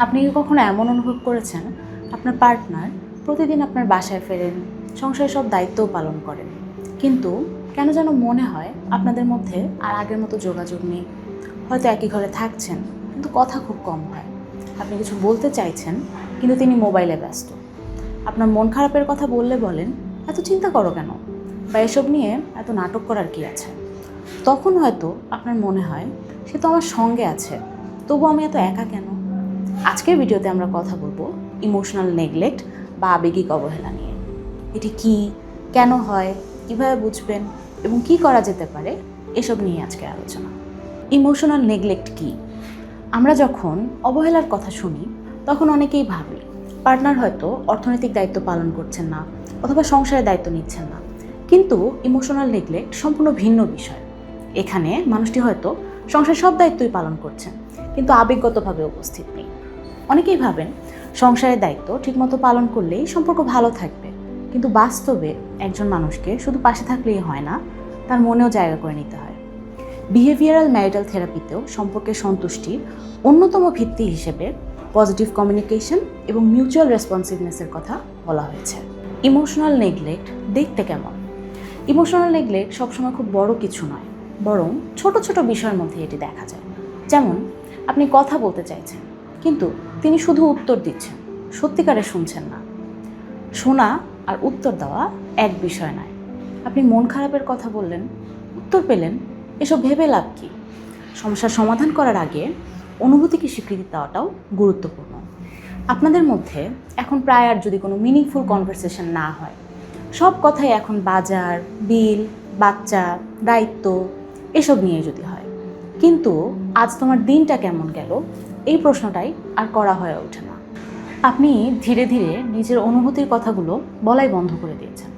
আপনি কি কখনো এমন অনুভব করেছেন আপনার পার্টনার প্রতিদিন আপনার বাসায় ফেরেন, সংসারের সব দায়িত্বও পালন করেন, কিন্তু কেন যেন মনে হয় আপনাদের মধ্যে আর আগের মতো যোগাযোগ নেই? হয়তো একই ঘরে থাকছেন, কিন্তু কথা খুব কম হয়। আপনি কিছু বলতে চাইছেন, কিন্তু তিনি মোবাইলে ব্যস্ত। আপনার মন খারাপের কথা বললে বলেন, এত চিন্তা করো কেন, বা এসব নিয়ে এত নাটক করার কি আছে? তখন হয়তো আপনার মনে হয় সে তো আমার সঙ্গে আছে, তবু আমি এত একা কেন? আজকের ভিডিওতে আমরা কথা বলবো ইমোশনাল নেগলেক্ট বা আবেগিক অবহেলা নিয়ে। এটি কি, কেন হয়, কিভাবে বুঝবেন এবং কি করা যেতে পারে, এসব নিয়ে আজকে আলোচনা। ইমোশনাল নেগলেক্ট কি? আমরা যখন অবহেলার কথা শুনি তখন অনেকেই ভাবি পার্টনার হয়তো অর্থনৈতিক দায়িত্ব পালন করছেন না অথবা সংসারের দায়িত্ব নিচ্ছেন না, কিন্তু ইমোশনাল নেগলেক্ট সম্পূর্ণ ভিন্ন বিষয়। এখানে মানুষটি হয়তো সংসারের সব দায়িত্বই পালন করছেন, কিন্তু আবেগগতভাবে উপস্থিত নেই। অনেকেই ভাবেন সংসারের দায়িত্ব ঠিকমতো পালন করলেই সম্পর্ক ভালো থাকবে, কিন্তু বাস্তবে একজন মানুষকে শুধু পাশে থাকলেই হয় না, তার মনেও জায়গা করে নিতে হয়। বিহেভিয়ারাল ম্যারিটাল থেরাপিতেও সম্পর্কের সন্তুষ্টির অন্যতম ভিত্তি হিসেবে পজিটিভ কমিউনিকেশন এবং মিউচুয়াল রেসপন্সিভনেসের কথা বলা হয়েছে। ইমোশনাল নেগলেক্ট দেখতে কেমন? ইমোশনাল নেগলেক্ট সবসময় খুব বড় কিছু নয়, বরং ছোট ছোট বিষয়ের মধ্যে এটি দেখা যায়। যেমন আপনি কথা বলতে চাইছেন, কিন্তু তিনি শুধু উত্তর দিচ্ছেন, সত্যিকারে শুনছেন না। শোনা আর উত্তর দেওয়া এক বিষয় নয়। আপনি মন খারাপের কথা বললেন, উত্তর পেলেন, এসব ভেবে লাভ কি? সমস্যার সমাধান করার আগে অনুভূতিকে স্বীকৃতি দেওয়াটাও গুরুত্বপূর্ণ। আপনাদের মধ্যে এখন প্রায় আর যদি কোনো মিনিংফুল কনভারসেশন না হয়, সব কথাই এখন বাজার, বিল, বাচ্চা, দায়িত্ব এসব নিয়ে যদি হয়, কিন্তু আজ তোমার দিনটা কেমন গেল, এই প্রশ্নটাই আর করা হয়ে ওঠে না। আপনি ধীরে ধীরে নিজের অনুভূতির কথাগুলো বলাই বন্ধ করে দিয়েছেন,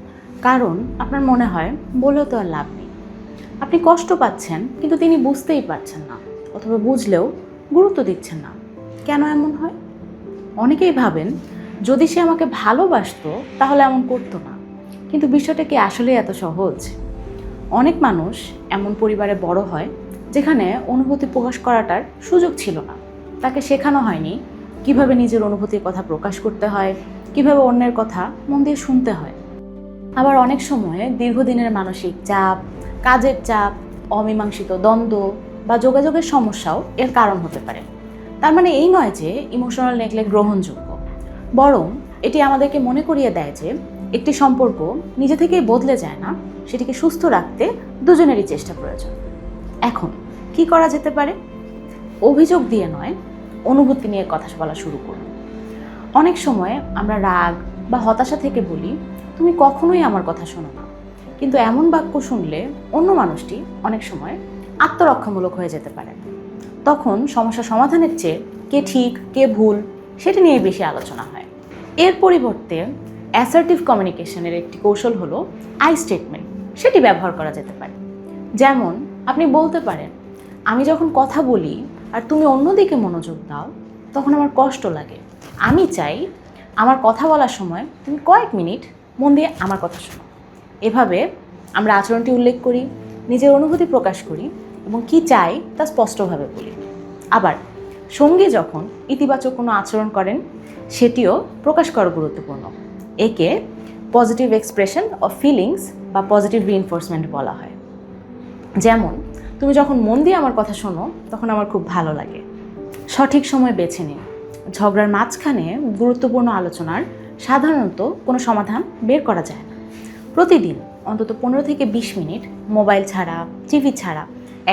কারণ আপনার মনে হয় বলেও তো আর লাভ নেই। আপনি কষ্ট পাচ্ছেন, কিন্তু তিনি বুঝতেই পারছেন না, অথবা বুঝলেও গুরুত্ব দিচ্ছেন না। কেন এমন হয়? অনেকেই ভাবেন যদি সে আমাকে ভালোবাসতো তাহলে এমন করতো না, কিন্তু বিষয়টা কি আসলেই এত সহজ? অনেক মানুষ এমন পরিবারে বড় হয় যেখানে অনুভূতি প্রকাশ করাটার সুযোগ ছিল না। তাকে শেখানো হয়নি কিভাবে নিজের অনুভূতির কথা প্রকাশ করতে হয়, কিভাবে অন্যের কথা মন দিয়ে শুনতে হয়। আবার অনেক সময় দীর্ঘদিনের মানসিক চাপ, কাজের চাপ, অমীমাংসিত দ্বন্দ্ব বা যোগাযোগের সমস্যাও এর কারণ হতে পারে। তার মানে এই নয় যে ইমোশনাল নেগলেক্ট গ্রহণযোগ্য, বরং এটি আমাদেরকে মনে করিয়ে দেয় যে একটি সম্পর্ক নিজে থেকেই বদলে যায় না, সেটিকে সুস্থ রাখতে দুজনেরই চেষ্টা প্রয়োজন। এখন কি করা যেতে পারে? অভিযোগ দিয়ে নয়, অনুভূতি নিয়ে কথা বলা শুরু করুন। অনেক সময় আমরা রাগ বা হতাশা থেকে বলি, তুমি কখনোই আমার কথা শোনো না, কিন্তু এমন বাক্য শুনলে অন্য মানুষটি অনেক সময় আত্মরক্ষামূলক হয়ে যেতে পারে। তখন সমস্যা সমাধানের চেয়ে কে ঠিক কে ভুল সেটা নিয়ে বেশি আলোচনা হয়। এর পরিবর্তে অ্যাসার্টিভ কমিউনিকেশনের একটি কৌশল হলো আই স্টেটমেন্ট। সেটি ব্যবহার করা যেতে পারে। যেমন আপনি বলতে পারেন, আমি যখন কথা বলি আর তুমি অন্যদিকে মনোযোগ দাও, তখন আমার কষ্ট লাগে। আমি চাই আমার কথা বলার সময় তুমি কয়েক মিনিট মন দিয়ে আমার কথা শোনো। এভাবে আমরা আচরণটি উল্লেখ করি, নিজের অনুভূতি প্রকাশ করি এবং কি চাই তা স্পষ্টভাবে বলি। আবার সঙ্গী যখন ইতিবাচক কোনো আচরণ করেন, সেটিও প্রকাশ করা গুরুত্বপূর্ণ। একে পজিটিভ এক্সপ্রেশন অফ ফিলিংস বা পজিটিভ রিইনফোর্সমেন্ট বলা হয়। যেমন তুমি যখন মন দিয়ে আমার কথা শোনো, তখন আমার খুব ভালো লাগে। সঠিক সময় বেছে নিন। ঝগড়ার মাঝখানে গুরুত্বপূর্ণ আলোচনার সাধারণত কোনো সমাধান বের করা যায় না। প্রতিদিন অন্তত 15 থেকে 20 মিনিট মোবাইল ছাড়া, টিভি ছাড়া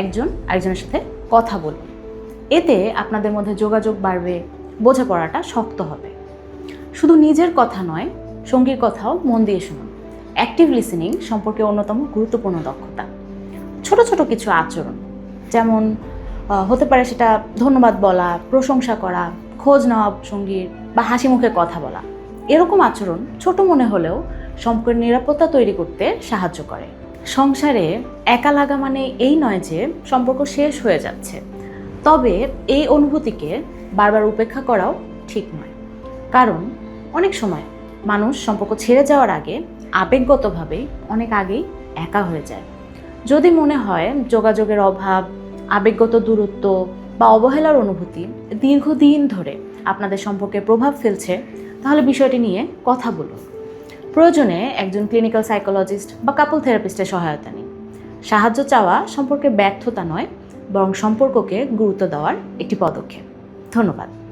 একজন আরেকজনের সাথে কথা বলুন। এতে আপনাদের মধ্যে যোগাযোগ বাড়বে, বোঝাপড়াটা শক্ত হবে। শুধু নিজের কথা নয়, সঙ্গীর কথাও মন দিয়ে শুনুন। অ্যাক্টিভ লিসেনিং সম্পর্কে অন্যতম গুরুত্বপূর্ণ দক্ষতা। ছোট ছোট কিছু আচরণ, যেমন হতে পারে সেটা ধন্যবাদ বলা, প্রশংসা করা, খোঁজ নেওয়া সঙ্গীর, বা হাসি মুখে কথা বলা, এরকম আচরণ ছোট মনে হলেও সম্পর্কের নিরাপত্তা তৈরি করতে সাহায্য করে। সংসারে একা লাগা মানে এই নয় যে সম্পর্ক শেষ হয়ে যাচ্ছে, তবে এই অনুভূতিকে বারবার উপেক্ষা করাও ঠিক নয়। কারণ অনেক সময় মানুষ সম্পর্ক ছেড়ে যাওয়ার আগে আবেগগতভাবে অনেক আগেই একা হয়ে যায়। যদি মনে হয় যোগাযোগের অভাব, আবেগগত দূরত্ব বা অবহেলার অনুভূতি দীর্ঘদিন ধরে আপনাদের সম্পর্কে প্রভাব ফেলছে, তাহলে বিষয়টি নিয়ে কথা বলুন। প্রয়োজনে একজন ক্লিনিক্যাল সাইকোলজিস্ট বা কাপল থেরাপিস্টের সহায়তা নিন। সাহায্য চাওয়া সম্পর্কে ব্যর্থতা নয়, বরং সম্পর্ককে গুরুত্ব দেওয়ার একটি পদক্ষেপ। ধন্যবাদ।